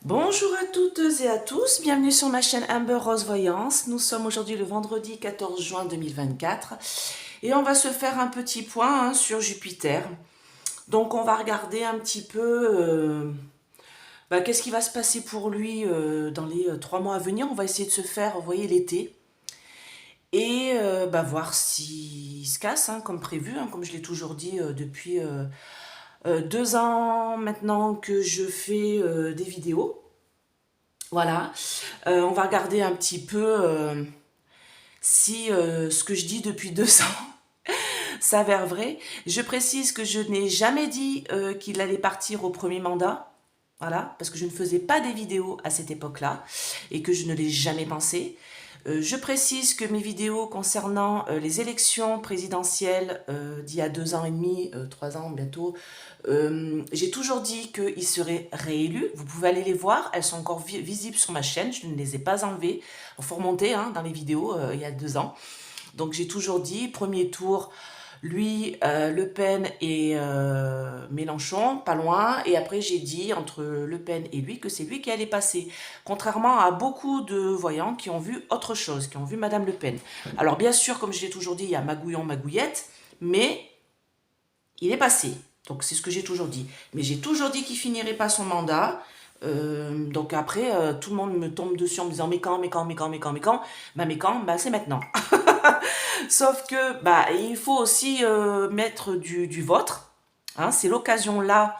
Bonjour à toutes et à tous, bienvenue sur ma chaîne Amber Rose Voyance. Nous sommes aujourd'hui le vendredi 14 juin 2024 et on va se faire un petit point sur Jupiter. Donc on va regarder un petit peu qu'est-ce qui va se passer pour lui dans les 3 mois à venir. On va essayer de se faire, vous voyez, l'été et voir s'il se casse comme prévu, comme je l'ai toujours dit depuis 2 ans maintenant que je fais des vidéos. Voilà. On va regarder un petit peu si ce que je dis depuis 2 ans s'avère vrai. Je précise que je n'ai jamais dit qu'il allait partir au premier mandat. Voilà, parce que je ne faisais pas des vidéos à cette époque-là et que je ne l'ai jamais pensé. Je précise que mes vidéos concernant les élections présidentielles d'il y a 2 ans et demi, 3 ans bientôt, j'ai toujours dit qu'il serait réélu. Vous pouvez aller les voir, elles sont encore visibles sur ma chaîne, je ne les ai pas enlevées. Il faut remonter dans les vidéos il y a 2 ans. Donc j'ai toujours dit, premier tour, lui, Le Pen et Mélenchon, pas loin. Et après, j'ai dit, entre Le Pen et lui, que c'est lui qui allait passer. Contrairement à beaucoup de voyants qui ont vu autre chose, qui ont vu Madame Le Pen. Alors, bien sûr, comme je l'ai toujours dit, il y a Magouillon, Magouillette, mais il est passé. Donc, c'est ce que j'ai toujours dit. Mais j'ai toujours dit qu'il finirait pas son mandat. Donc après, tout le monde me tombe dessus en me disant mais quand, mais quand, mais quand, mais quand, mais quand. Mais quand, c'est maintenant. Sauf que il faut aussi mettre du vôtre. C'est l'occasion là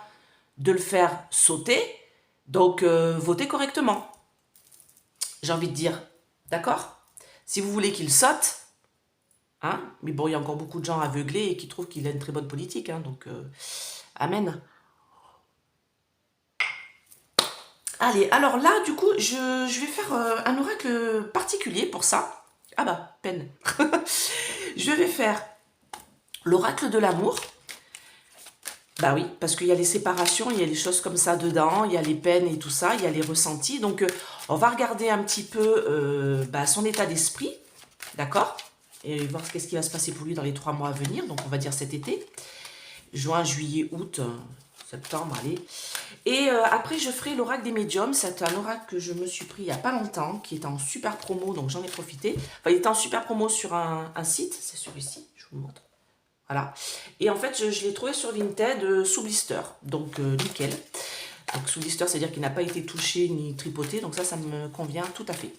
de le faire sauter. Donc votez correctement. J'ai envie de dire. D'accord? Si vous voulez qu'il saute, mais bon, il y a encore beaucoup de gens aveuglés et qui trouvent qu'il a une très bonne politique. Donc, amen. Allez, alors là, du coup, je vais faire un oracle particulier pour ça. Ah bah, peine. Je vais faire l'oracle de l'amour. Bah oui, parce qu'il y a les séparations, il y a les choses comme ça dedans, il y a les peines et tout ça, il y a les ressentis. Donc, on va regarder un petit peu son état d'esprit, d'accord? Et voir qu'est-ce qui va se passer pour lui dans les 3 mois à venir. Donc, on va dire cet été. Juin, juillet, août, septembre, allez. Et après, je ferai l'oracle des médiums. C'est un oracle que je me suis pris il n'y a pas longtemps, qui est en super promo, donc j'en ai profité. Enfin, il était en super promo sur un site, c'est celui-ci, je vous le montre. Voilà. Et en fait, je l'ai trouvé sur Vinted sous blister. Donc, nickel. Donc, sous blister, c'est-à-dire qu'il n'a pas été touché ni tripoté. Donc, ça me convient tout à fait.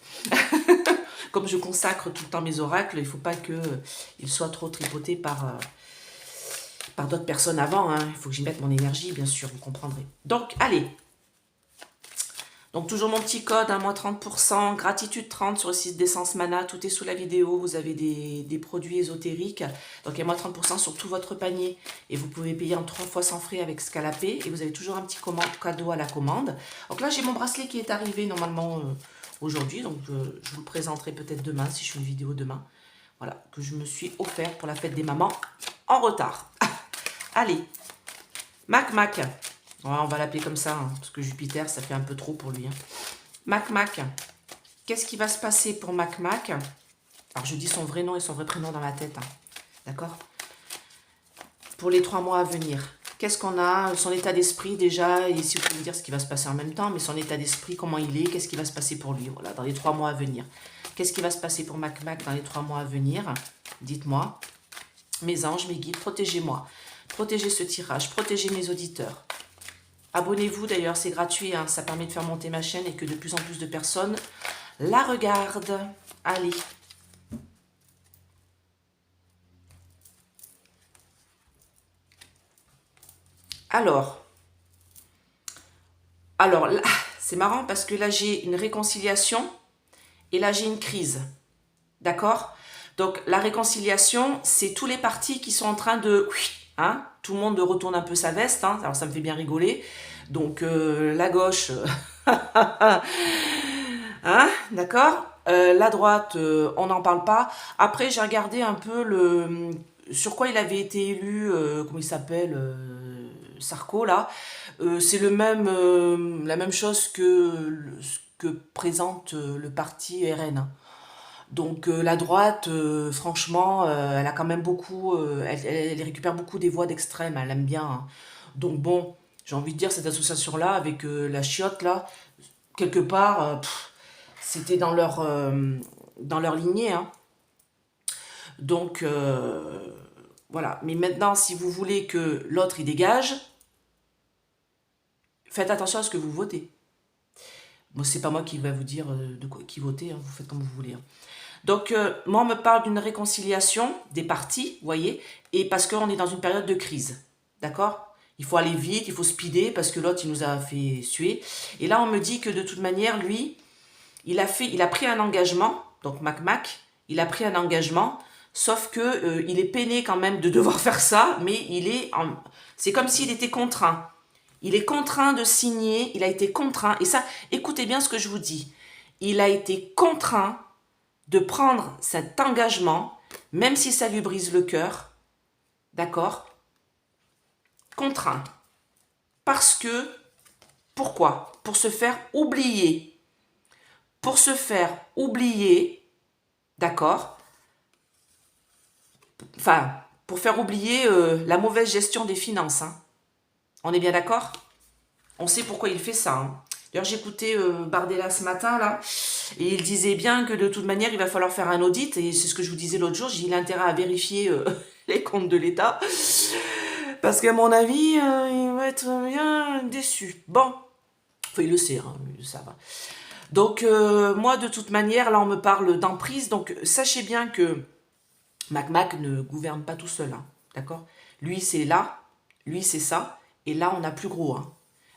Comme je consacre tout le temps mes oracles, il ne faut pas qu'ils soient trop tripotés par d'autres personnes avant. Il faut que j'y mette mon énergie, bien sûr, vous comprendrez. Donc, allez. Donc, toujours mon petit code, moins 30%, gratitude 30 sur le site d'Essence Mana. Tout est sous la vidéo. Vous avez des produits ésotériques. Donc, il y a moins 30% sur tout votre panier. Et vous pouvez payer en 3 fois sans frais avec Scalapé. Et vous avez toujours un petit cadeau à la commande. Donc là, j'ai mon bracelet qui est arrivé normalement aujourd'hui. Donc, je vous le présenterai peut-être demain, si je fais une vidéo demain. Voilà, que je me suis offert pour la fête des mamans en retard. Allez, Mac. Ouais, on va l'appeler comme ça, parce que Jupiter, ça fait un peu trop pour lui. Mac. Qu'est-ce qui va se passer pour Mac? Alors, je dis son vrai nom et son vrai prénom dans la tête. D'accord? Pour les 3 mois à venir. Qu'est-ce qu'on a? Son état d'esprit, déjà. Et si vous pouvez me dire ce qui va se passer en même temps, mais son état d'esprit, comment il est? Qu'est-ce qui va se passer pour lui? Voilà, dans les 3 mois à venir. Qu'est-ce qui va se passer pour Mac dans les 3 mois à venir? Dites-moi. Mes anges, mes guides, protégez-moi. Protégez ce tirage, protégez mes auditeurs. Abonnez-vous d'ailleurs, c'est gratuit, ça permet de faire monter ma chaîne et que de plus en plus de personnes la regardent. Allez. Alors là, c'est marrant parce que là j'ai une réconciliation et là j'ai une crise. D'accord? Donc la réconciliation, c'est tous les partis qui sont en train de... tout le monde retourne un peu sa veste, alors ça me fait bien rigoler. Donc la gauche, d'accord, la droite, on n'en parle pas. Après, j'ai regardé un peu sur quoi il avait été élu, comment il s'appelle, Sarko, là. C'est la même chose ce que présente le parti RN. Donc la droite, franchement, elle a quand même beaucoup, elle récupère beaucoup des voix d'extrême, elle aime bien. Donc bon, j'ai envie de dire, cette association-là, avec la chiotte, là, quelque part, c'était dans leur lignée. Hein. Donc, voilà. Mais maintenant, si vous voulez que l'autre, il dégage, faites attention à ce que vous votez. Moi, c'est pas moi qui va vous dire de quoi qui voter, hein, vous faites comme vous voulez. Hein. Donc, moi, on me parle d'une réconciliation des partis, vous voyez, et parce qu'on est dans une période de crise, d'accord? Il faut aller vite, il faut speeder, parce que l'autre, il nous a fait suer. Et là, on me dit que de toute manière, lui, il a pris un engagement, donc Mac, il a pris un engagement, sauf que il est peiné quand même de devoir faire ça, mais c'est comme s'il était contraint. Il est contraint de signer, il a été contraint, et ça, écoutez bien ce que je vous dis, il a été contraint de prendre cet engagement, même si ça lui brise le cœur, d'accord? Contraint. Parce que, pourquoi? Pour se faire oublier. Pour se faire oublier, d'accord? Enfin, pour faire oublier la mauvaise gestion des finances, hein. On est bien d'accord? On sait pourquoi il fait ça. Hein. D'ailleurs, j'écoutais Bardella ce matin, là, et il disait bien que de toute manière, il va falloir faire un audit, et c'est ce que je vous disais l'autre jour, j'ai l'intérêt à vérifier les comptes de l'État, parce qu'à mon avis, il va être bien déçu. Bon, enfin, il le sait, hein, ça va. Donc, moi, de toute manière, là, on me parle d'emprise, donc sachez bien que Mac ne gouverne pas tout seul, hein, d'accord? Lui, c'est là, lui, c'est ça, et là, on a plus gros, hein.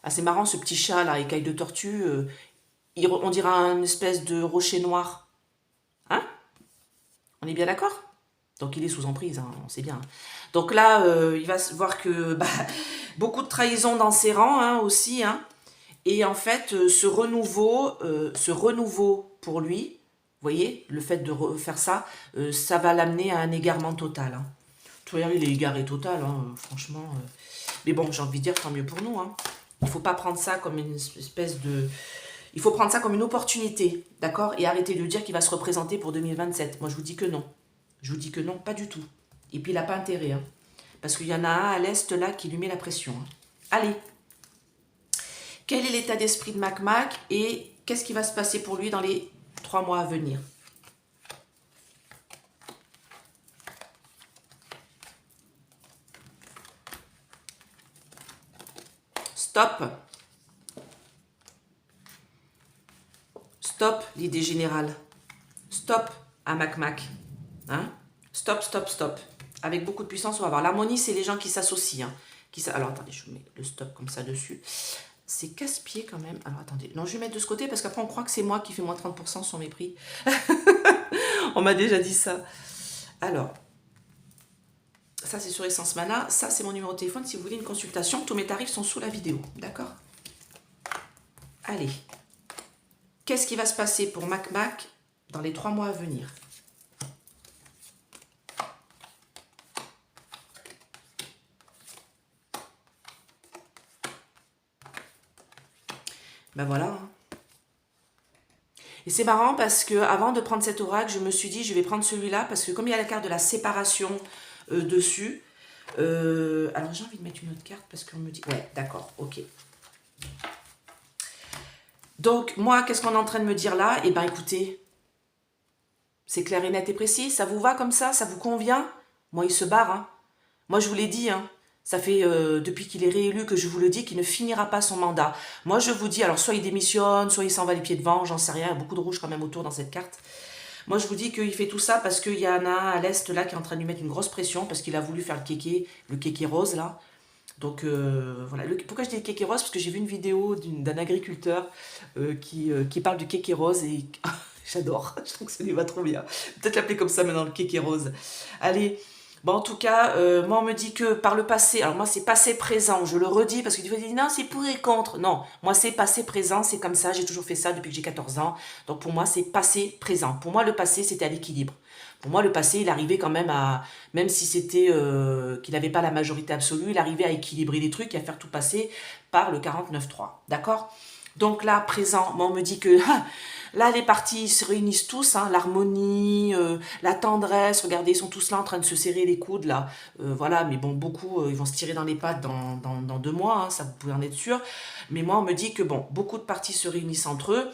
Ah, c'est marrant, ce petit chat, là, écaille de tortue, on dirait une espèce de rocher noir. Hein? On est bien d'accord? Donc, il est sous emprise, hein, on sait bien. Donc là, il va se voir que beaucoup de trahison dans ses rangs, hein, aussi, hein. Et en fait, ce renouveau pour lui, vous voyez, le fait de refaire ça, ça va l'amener à un égarement total. Hein. Tu vois, il est égaré total, hein, franchement. Mais bon, j'ai envie de dire, tant mieux pour nous. Hein. Il ne faut pas prendre ça comme une espèce de... Il faut prendre ça comme une opportunité, d'accord? Et arrêter de dire qu'il va se représenter pour 2027. Moi, je vous dis que non. Je vous dis que non, pas du tout. Et puis, il n'a pas intérêt. Hein, parce qu'il y en a un à l'Est, là, qui lui met la pression. Hein. Allez. Quel est l'état d'esprit de Mac et qu'est-ce qui va se passer pour lui dans les 3 mois à venir? Stop. Stop l'idée générale. Stop à Mac. Hein? Stop, stop, stop. Avec beaucoup de puissance, on va voir. L'harmonie, c'est les gens qui s'associent. Hein, alors, attendez, je mets le stop comme ça dessus. C'est casse-pied quand même. Alors, attendez. Non, je vais mettre de ce côté parce qu'après, on croit que c'est moi qui fais moins 30% sur mes prix. On m'a déjà dit ça. Alors, ça, c'est sur Essence Mana. Ça, c'est mon numéro de téléphone. Si vous voulez une consultation, tous mes tarifs sont sous la vidéo. D'accord? Allez. Qu'est-ce qui va se passer pour Mac dans les 3 mois à venir? Ben voilà. Hein. Et c'est marrant parce que avant de prendre cet oracle, je me suis dit, je vais prendre celui-là parce que comme il y a la carte de la séparation dessus, alors j'ai envie de mettre une autre carte parce qu'on me dit... Ouais, d'accord, ok. Donc, moi, qu'est-ce qu'on est en train de me dire là? Eh bien, écoutez, c'est clair et net et précis. Ça vous va comme ça? Ça vous convient? Moi, il se barre. Hein. Moi, je vous l'ai dit, hein. Ça fait depuis qu'il est réélu que je vous le dis qu'il ne finira pas son mandat. Moi, je vous dis, alors soit il démissionne, soit il s'en va les pieds devant, j'en sais rien. Il y a beaucoup de rouge quand même autour dans cette carte. Moi, je vous dis qu'il fait tout ça parce qu'il y en a un à l'Est là qui est en train de lui mettre une grosse pression parce qu'il a voulu faire le kéké rose là. Donc voilà. Pourquoi je dis le kéké rose? Parce que j'ai vu une vidéo d'un agriculteur qui parle du kéké rose et j'adore. Je trouve que ça lui va trop bien. Peut-être l'appeler comme ça maintenant, le kéké rose. Allez. Bon, en tout cas, moi, on me dit que par le passé, alors moi, c'est passé-présent, je le redis, parce que tu vas dire, non, c'est pour et contre. Non, moi, c'est passé-présent, c'est comme ça, j'ai toujours fait ça depuis que j'ai 14 ans. Donc, pour moi, c'est passé-présent. Pour moi, le passé, c'était à l'équilibre. Pour moi, le passé, il arrivait quand même à, même si c'était qu'il n'avait pas la majorité absolue, il arrivait à équilibrer les trucs et à faire tout passer par le 49.3. D'accord? Donc là, présent, moi, on me dit que Là, les partis ils se réunissent tous, hein, l'harmonie, la tendresse. Regardez, ils sont tous là en train de se serrer les coudes, là. Voilà, mais bon, beaucoup, ils vont se tirer dans les pattes dans 2 mois, hein, ça vous pouvez en être sûr. Mais moi, on me dit que, bon, beaucoup de partis se réunissent entre eux.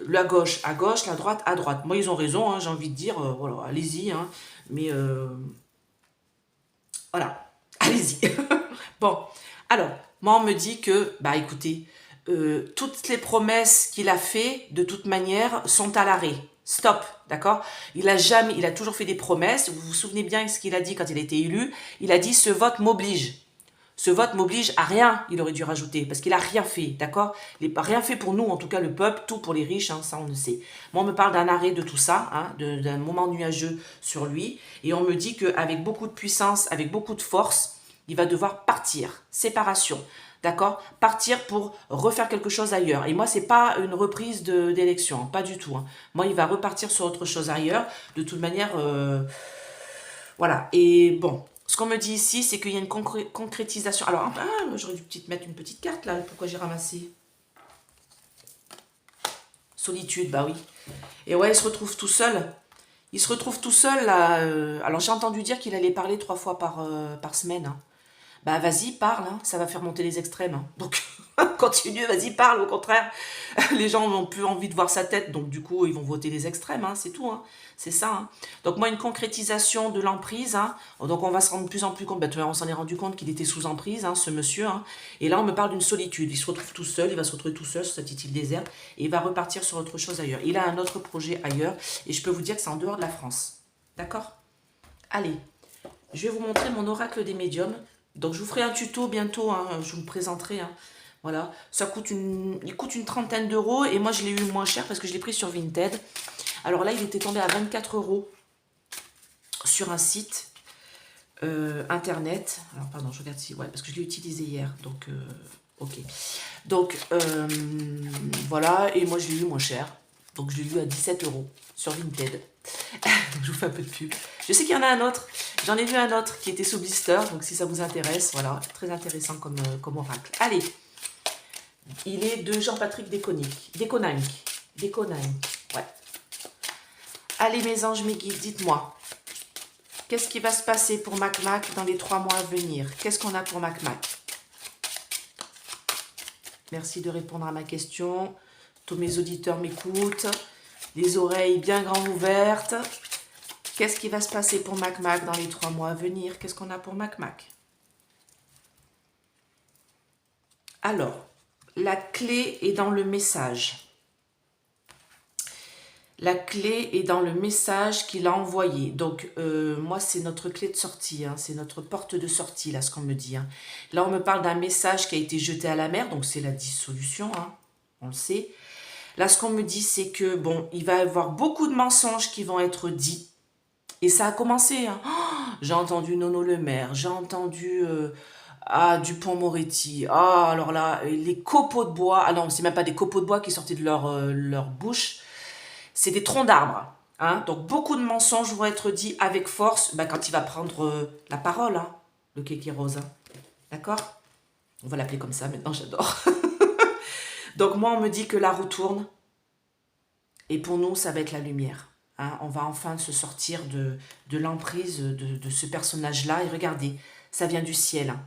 La gauche à gauche, la droite à droite. Moi, ils ont raison, hein, j'ai envie de dire, voilà, allez-y, hein, mais voilà, allez-y. Bon, alors, moi, on me dit que, bah écoutez, toutes les promesses qu'il a fait, de toute manière, sont à l'arrêt. Stop, d'accord? Il a toujours fait des promesses. Vous vous souvenez bien de ce qu'il a dit quand il a été élu? Il a dit, ce vote m'oblige. Ce vote m'oblige à rien, il aurait dû rajouter, parce qu'il a rien fait, d'accord? Il n'a rien fait pour nous, en tout cas le peuple, tout pour les riches, hein, ça on le sait. Moi on me parle d'un arrêt de tout ça, hein, d'un moment nuageux sur lui, et on me dit qu'avec beaucoup de puissance, avec beaucoup de force, il va devoir partir, séparation, d'accord? Partir pour refaire quelque chose ailleurs. Et moi c'est pas une reprise d'élection, pas du tout. Hein. Moi il va repartir sur autre chose ailleurs, de toute manière... voilà, et bon, ce qu'on me dit ici, c'est qu'il y a une concrétisation. Alors, j'aurais dû mettre une petite carte là, pourquoi j'ai ramassé? Solitude, bah oui. Et ouais, il se retrouve tout seul. Il se retrouve tout seul là. Alors, j'ai entendu dire qu'il allait parler 3 fois par semaine. Hein. Bah vas-y, parle, hein, ça va faire monter les extrêmes. Hein. Donc, continue, vas-y, parle, au contraire. Les gens n'ont plus envie de voir sa tête, donc du coup, ils vont voter les extrêmes, hein, c'est tout. Hein. C'est ça. Hein. Donc moi, une concrétisation de l'emprise. Hein. Donc on va se rendre de plus en plus compte, on s'en est rendu compte qu'il était sous emprise, hein, ce monsieur. Hein. Et là, on me parle d'une solitude. Il se retrouve tout seul, il va se retrouver tout seul sur cette petite île déserte, et il va repartir sur autre chose ailleurs. Il a un autre projet ailleurs, et je peux vous dire que c'est en dehors de la France. D'accord? Allez, je vais vous montrer mon oracle des médiums. Donc je vous ferai un tuto bientôt, hein, je vous le présenterai. Hein. Voilà, il coûte une trentaine d'euros et moi je l'ai eu moins cher parce que je l'ai pris sur Vinted. Alors là, il était tombé à 24 euros sur un site internet. Alors pardon, je regarde si, ouais, parce que je l'ai utilisé hier, donc ok. Donc voilà, et moi je l'ai eu moins cher. Donc je l'ai eu à 17 euros sur Vinted. Donc je vous fais un peu de pub. Je sais qu'il y en a un autre. J'en ai vu un autre qui était sous blister. Donc si ça vous intéresse, voilà. Très intéressant comme oracle. Allez. Il est de Jean-Patrick Déconinck. Ouais. Allez mes anges, mes guides, dites-moi. Qu'est-ce qui va se passer pour Mac dans les 3 mois à venir? Qu'est-ce qu'on a pour Mac? Merci de répondre à ma question. Tous mes auditeurs m'écoutent. Les oreilles bien grandes ouvertes. Qu'est-ce qui va se passer pour Mac dans les 3 mois à venir? Qu'est-ce qu'on a pour Mac? Alors, la clé est dans le message. La clé est dans le message qu'il a envoyé. Donc, moi, c'est notre clé de sortie. Hein, c'est notre porte de sortie, là, ce qu'on me dit. Hein. Là, on me parle d'un message qui a été jeté à la mer. Donc, c'est la dissolution. Hein, on le sait. Là, ce qu'on me dit, c'est que, bon, il va y avoir beaucoup de mensonges qui vont être dits. Et ça a commencé. Hein. Oh, j'ai entendu Nono Le Maire. J'ai entendu... Dupond-Moretti. Ah, alors là, les copeaux de bois. Ah non, c'est même pas des copeaux de bois qui sortaient de leur bouche. C'est des troncs d'arbres. Hein. Donc, beaucoup de mensonges vont être dits avec force quand il va prendre la parole, hein, le kéké rose. Hein. D'accord? On va l'appeler comme ça maintenant, j'adore. Donc, moi, on me dit que la roue tourne. Et pour nous, ça va être la lumière. Hein. On va enfin se sortir de l'emprise de ce personnage-là. Et regardez, ça vient du ciel. Hein.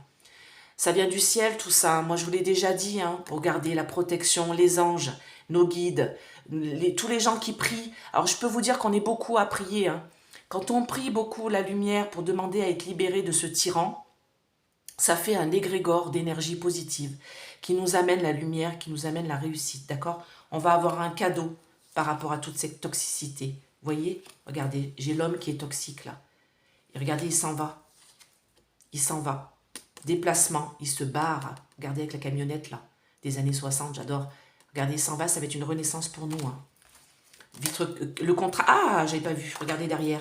Ça vient du ciel, tout ça. Moi, je vous l'ai déjà dit, hein, pour garder la protection, les anges, nos guides, tous les gens qui prient. Alors, je peux vous dire qu'on est beaucoup à prier. Hein. Quand on prie beaucoup la lumière pour demander à être libéré de ce tyran, ça fait un égrégore d'énergie positive qui nous amène la lumière, qui nous amène la réussite, d'accord? On va avoir un cadeau par rapport à toute cette toxicité. Vous voyez? Regardez, j'ai l'homme qui est toxique, là. Et regardez, il s'en va. Il s'en va. Déplacement, il se barre. Regardez avec la camionnette là, des années 60, j'adore. Regardez, il s'en va, ça va être une renaissance pour nous. Hein. Le contrat, j'avais pas vu, regardez derrière.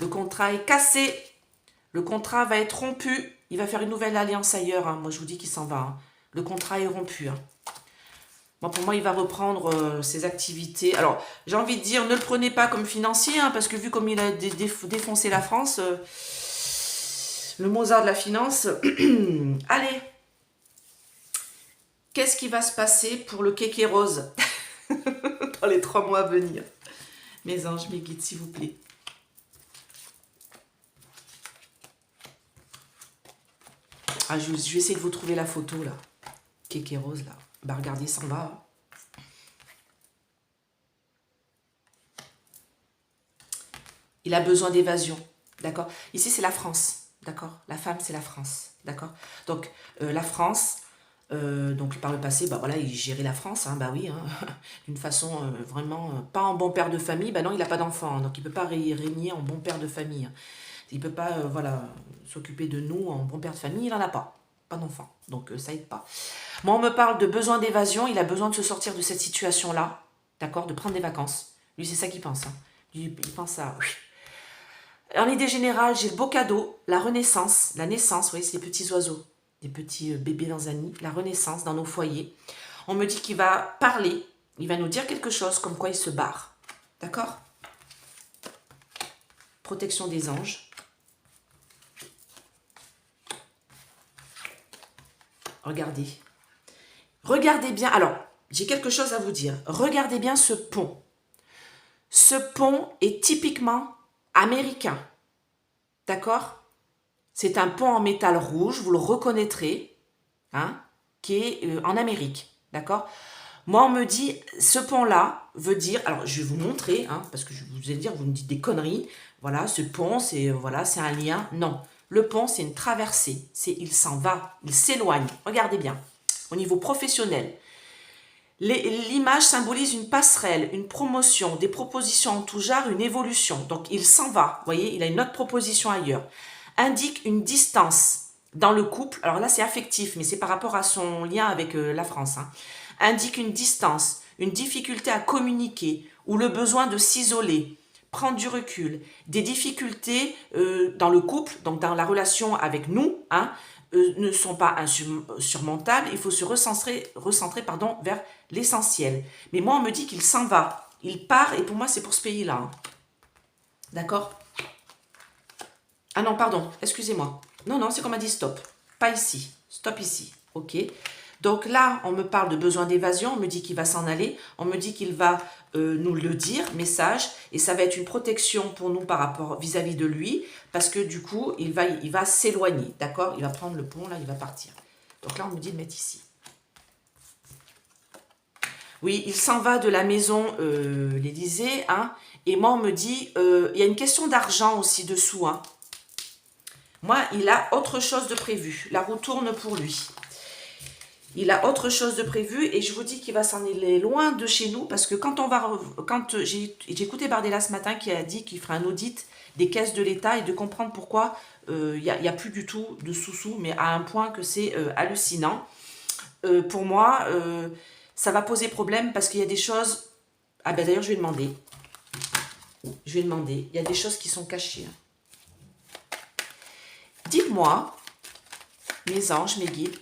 Le contrat est cassé. Le contrat va être rompu. Il va faire une nouvelle alliance ailleurs. Hein. Moi, je vous dis qu'il s'en va. Hein. Le contrat est rompu. Hein. Bon, pour moi, il va reprendre ses activités. Alors, j'ai envie de dire, ne le prenez pas comme financier, hein, parce que vu comme il a défoncé la France... le Mozart de la finance. Allez. Qu'est-ce qui va se passer pour le kéké rose? dans les 3 mois à venir. Mes anges, mes guides, s'il vous plaît. Ah, je vais essayer de vous trouver la photo, là. Kéké Rose, là. Bah, regardez, ça en va. Il a besoin d'évasion, d'accord? Ici, c'est la France, d'accord? La femme, c'est la France, d'accord? Donc, la France, donc par le passé, bah voilà, il gérait la France, hein, bah oui, hein, d'une façon vraiment, pas en bon père de famille, bah non, il n'a pas d'enfant, hein, donc il ne peut pas régner en bon père de famille. Hein. Il ne peut pas, voilà, s'occuper de nous en bon père de famille, il n'en a pas d'enfant, donc ça aide pas. Moi, on me parle de besoin d'évasion, il a besoin de se sortir de cette situation-là, d'accord? De prendre des vacances. Lui, c'est ça qu'il pense, hein. Lui, il pense à... En idée générale, j'ai le beau cadeau, la renaissance, la naissance, vous voyez, c'est des petits oiseaux, des petits bébés dans un nid, la renaissance dans nos foyers. On me dit qu'il va parler, il va nous dire quelque chose comme quoi il se barre. D'accord? Protection des anges. Regardez. Regardez bien, alors, j'ai quelque chose à vous dire. Regardez bien ce pont. Ce pont est typiquement américain. D'accord? C'est un pont en métal rouge, vous le reconnaîtrez, hein, qui est en Amérique. D'accord? Moi, on me dit, ce pont-là veut dire, alors je vais vous montrer, hein, parce que je vous ai dit, vous me dites des conneries. Voilà, ce pont, c'est voilà, c'est un lien. Non, le pont, c'est une traversée. Il s'en va, il s'éloigne. Regardez bien, au niveau professionnel. L'image symbolise une passerelle, une promotion, des propositions en tout genre, une évolution. Donc, il s'en va. Vous voyez, il a une autre proposition ailleurs. Indique une distance dans le couple. Alors là, c'est affectif, mais c'est par rapport à son lien avec la France. Hein. Indique une distance, une difficulté à communiquer ou le besoin de s'isoler, prendre du recul. Des difficultés dans le couple, donc dans la relation avec nous, hein, ne sont pas insurmontables, il faut se recentrer pardon, vers l'essentiel. Mais moi, on me dit qu'il s'en va, il part, et pour moi, c'est pour ce pays-là. Hein. D'accord? Ah non, pardon, excusez-moi. Non, non, c'est qu'on m'a dit stop. Pas ici, stop ici, ok? Donc là, on me parle de besoin d'évasion, on me dit qu'il va s'en aller, on me dit qu'il va nous le dire, message, et ça va être une protection pour nous par rapport vis-à-vis de lui, parce que du coup, il va s'éloigner, d'accord? Il va prendre le pont, là, il va partir. Donc là, on me dit de mettre ici. Oui, il s'en va de la maison, l'Élysée, hein, et moi, on me dit, il y a une question d'argent aussi dessous, hein. Moi, il a autre chose de prévu, la roue tourne pour lui. Il a autre chose de prévu et je vous dis qu'il va s'en aller loin de chez nous parce que quand j'ai écouté Bardella ce matin qui a dit qu'il ferait un audit des caisses de l'État et de comprendre pourquoi il n'y a plus du tout de sous-sous, mais à un point que c'est hallucinant. Pour moi, ça va poser problème parce qu'il y a des choses... Ah ben d'ailleurs, je vais demander. Je vais demander. Il y a des choses qui sont cachées. Dites-moi, mes anges, mes guides,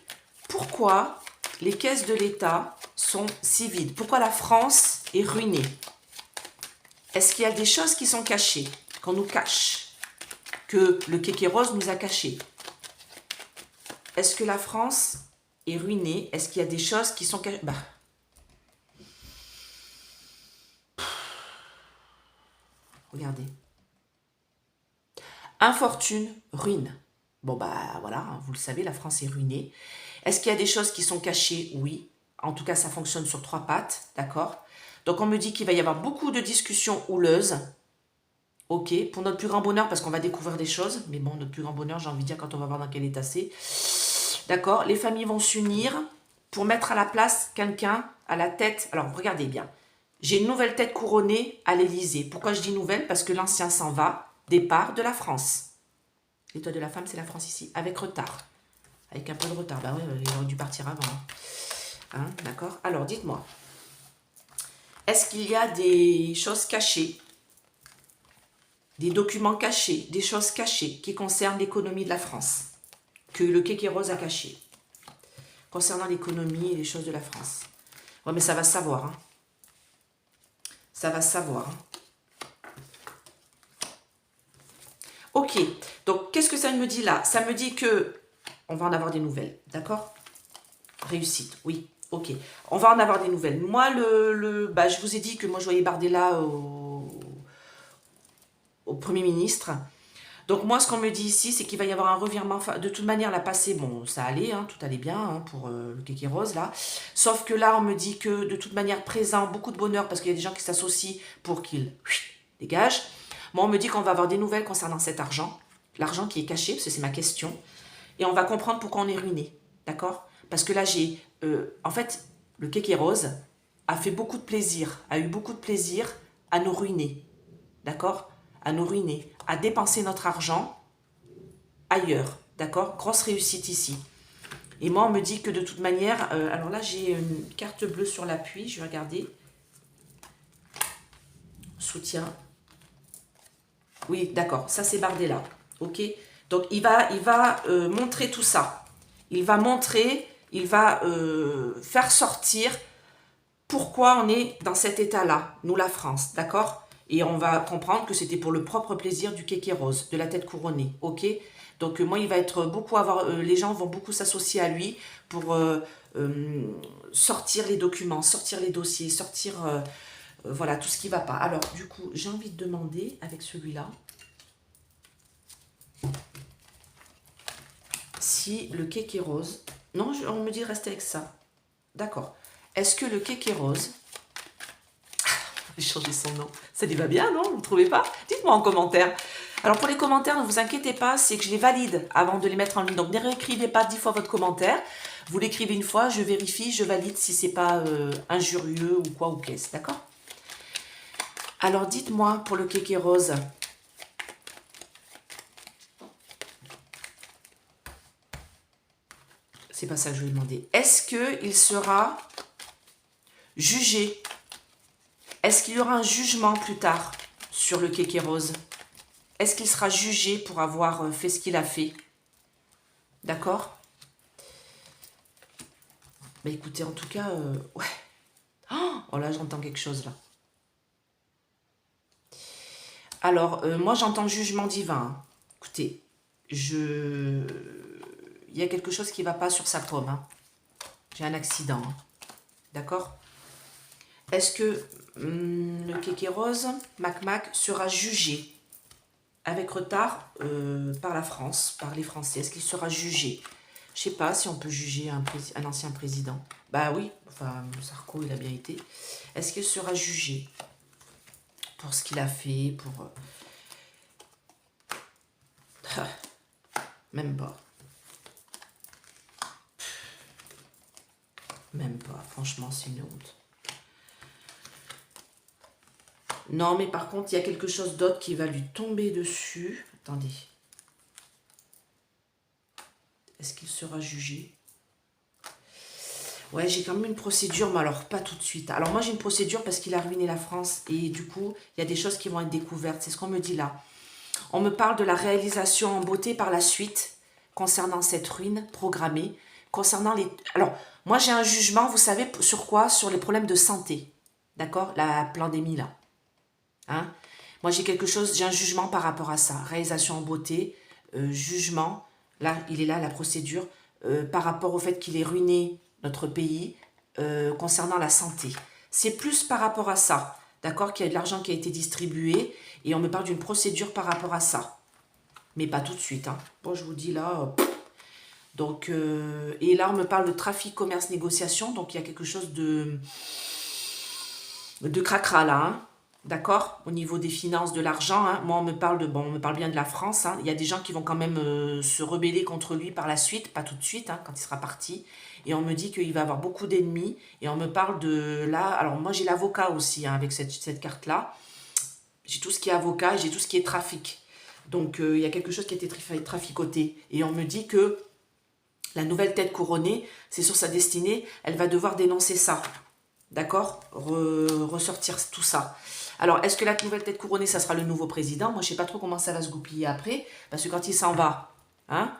pourquoi les caisses de l'État sont si vides? Pourquoi la France est ruinée? Est-ce qu'il y a des choses qui sont cachées, qu'on nous cache, que le Kéké Rose nous a cachées? Est-ce que la France est ruinée? Est-ce qu'il y a des choses qui sont cachées? Bah. Regardez. Infortune, ruine. Bon, bah voilà, vous le savez, la France est ruinée. Est-ce qu'il y a des choses qui sont cachées? Oui. En tout cas, ça fonctionne sur 3 pattes, d'accord? Donc, on me dit qu'il va y avoir beaucoup de discussions houleuses. Ok, pour notre plus grand bonheur, parce qu'on va découvrir des choses. Mais bon, notre plus grand bonheur, j'ai envie de dire, quand on va voir dans quel état c'est. D'accord? Les familles vont s'unir pour mettre à la place quelqu'un à la tête. Alors, regardez bien. J'ai une nouvelle tête couronnée à l'Élysée. Pourquoi je dis nouvelle? Parce que l'ancien s'en va. Départ de la France. L'étoile de la femme, c'est la France ici, avec retard. Avec un peu de retard. Bah oui, il aurait dû partir avant. Hein, d'accord? Alors, dites-moi. Est-ce qu'il y a des choses cachées? Des documents cachés, des choses cachées qui concernent l'économie de la France, que le Kéké Rose a caché, concernant l'économie et les choses de la France. Ouais, mais ça va se savoir. Hein. Ça va se savoir. Hein. Ok, donc qu'est-ce que ça me dit là? Ça me dit que on va en avoir des nouvelles, d'accord? Réussite, oui. Ok, on va en avoir des nouvelles. Moi, bah, je vous ai dit que moi, je voyais Bardella au Premier ministre. Donc moi, ce qu'on me dit ici, c'est qu'il va y avoir un revirement. Enfin, de toute manière, la passée, bon, ça allait, hein, tout allait bien hein, pour le kéké rose, là. Sauf que là, on me dit que de toute manière, présent, beaucoup de bonheur, parce qu'il y a des gens qui s'associent pour qu'ils dégagent. Moi, on me dit qu'on va avoir des nouvelles concernant cet argent. L'argent qui est caché, parce que c'est ma question. Et on va comprendre pourquoi on est ruiné. D'accord? Parce que là, j'ai... en fait, le kéké rose a fait beaucoup de plaisir, a eu beaucoup de plaisir à nous ruiner. D'accord? À nous ruiner, à dépenser notre argent ailleurs. D'accord? Grosse réussite ici. Et moi, on me dit que de toute manière... alors là, j'ai une carte bleue sur l'appui. Je vais regarder. Soutien. Oui, d'accord. Ça, c'est Bardella. Ok? Donc, il va montrer tout ça. Il va montrer, il va faire sortir pourquoi on est dans cet état-là, nous la France, d'accord? Et on va comprendre que c'était pour le propre plaisir du kéké rose, de la tête couronnée, ok? Donc moi, il va être beaucoup avoir, les gens vont beaucoup s'associer à lui pour sortir les documents, sortir les dossiers, sortir, voilà, tout ce qui ne va pas. Alors, du coup, j'ai envie de demander avec celui-là, si le kéké rose... Non, on me dit de rester avec ça. D'accord. Est-ce que le kéké rose... J'ai changé son nom. Ça lui va bien, non? Vous ne trouvez pas? Dites-moi en commentaire. Alors pour les commentaires, ne vous inquiétez pas, c'est que je les valide avant de les mettre en ligne. Donc ne réécrivez pas 10 fois votre commentaire. Vous l'écrivez une fois, je vérifie, je valide si c'est pas injurieux ou quoi ou qu'est-ce. D'accord? Alors dites-moi pour le kéké rose... C'est pas ça que je lui ai demandé. Est-ce qu'il sera jugé? Est-ce qu'il y aura un jugement plus tard sur le kéké rose? Est-ce qu'il sera jugé pour avoir fait ce qu'il a fait? D'accord? Bah écoutez, en tout cas, ouais. Oh là, j'entends quelque chose là. Alors, moi j'entends jugement divin. Hein. Écoutez, il y a quelque chose qui ne va pas sur sa pomme. Hein. J'ai un accident. Hein. D'accord? Est-ce que le kéké rose, Mac, sera jugé avec retard par la France, par les Français? Est-ce qu'il sera jugé? Je ne sais pas si on peut juger un ancien président. Bah oui, enfin, Sarko, il a bien été. Est-ce qu'il sera jugé pour ce qu'il a fait, pour... Même pas. Même pas, franchement, c'est une honte. Non, mais par contre, il y a quelque chose d'autre qui va lui tomber dessus. Attendez. Est-ce qu'il sera jugé? Ouais, j'ai quand même une procédure, mais alors pas tout de suite. Alors moi, j'ai une procédure parce qu'il a ruiné la France. Et du coup, il y a des choses qui vont être découvertes. C'est ce qu'on me dit là. On me parle de la réalisation en beauté par la suite concernant cette ruine programmée. Concernant les... Alors, moi, j'ai un jugement, vous savez, sur quoi? Sur les problèmes de santé. D'accord? La pandémie, là. Hein? Moi, j'ai quelque chose, j'ai un jugement par rapport à ça. Réalisation en beauté, jugement. Là, il est là, la procédure. Par rapport au fait qu'il ait ruiné notre pays concernant la santé. C'est plus par rapport à ça. D'accord? Qu'il y a de l'argent qui a été distribué. Et on me parle d'une procédure par rapport à ça. Mais pas tout de suite. Hein. Bon, je vous dis là... donc, et là, on me parle de trafic, commerce, négociation. Donc, il y a quelque chose de cracra là. Hein. D'accord? Au niveau des finances, de l'argent. Hein. Moi, on me parle on me parle bien de la France. Hein. Il y a des gens qui vont quand même se rebeller contre lui par la suite. Pas tout de suite, hein, quand il sera parti. Et on me dit qu'il va avoir beaucoup d'ennemis. Et on me parle de là... Alors, moi, j'ai l'avocat aussi hein, avec cette carte-là. J'ai tout ce qui est avocat et j'ai tout ce qui est trafic. Donc, il y a quelque chose qui a été traficoté. Et on me dit que la nouvelle tête couronnée, c'est sur sa destinée, elle va devoir dénoncer ça. D'accord? Ressortir tout ça. Alors, est-ce que la nouvelle tête couronnée, ça sera le nouveau président? Moi, je ne sais pas trop comment ça va se goupiller après. Parce que quand il s'en va, hein,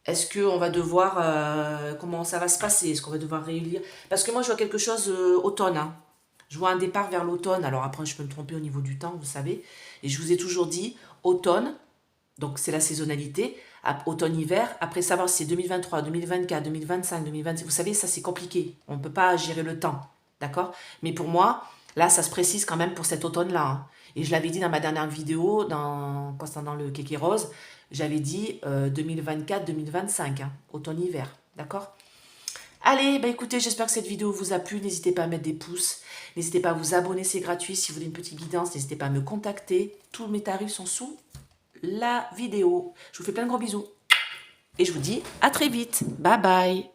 est-ce qu'on va devoir... comment ça va se passer? Est-ce qu'on va devoir réélire? Parce que moi, je vois quelque chose automne. Hein. Je vois un départ vers l'automne. Alors après, je peux me tromper au niveau du temps, vous savez. Et je vous ai toujours dit, automne, donc c'est la saisonnalité. automne-hiver, après savoir si c'est 2023, 2024, 2025, 2026, vous savez, ça c'est compliqué. On ne peut pas gérer le temps, d'accord? Mais pour moi, là, ça se précise quand même pour cet automne-là. Hein. Et je l'avais dit dans ma dernière vidéo, concernant le kéké rose, j'avais dit 2024-2025, hein, automne-hiver, d'accord? Allez, bah écoutez, j'espère que cette vidéo vous a plu. N'hésitez pas à mettre des pouces. N'hésitez pas à vous abonner, c'est gratuit. Si vous voulez une petite guidance, n'hésitez pas à me contacter. Tous mes tarifs sont sous la vidéo. Je vous fais plein de gros bisous. Et je vous dis à très vite. Bye bye.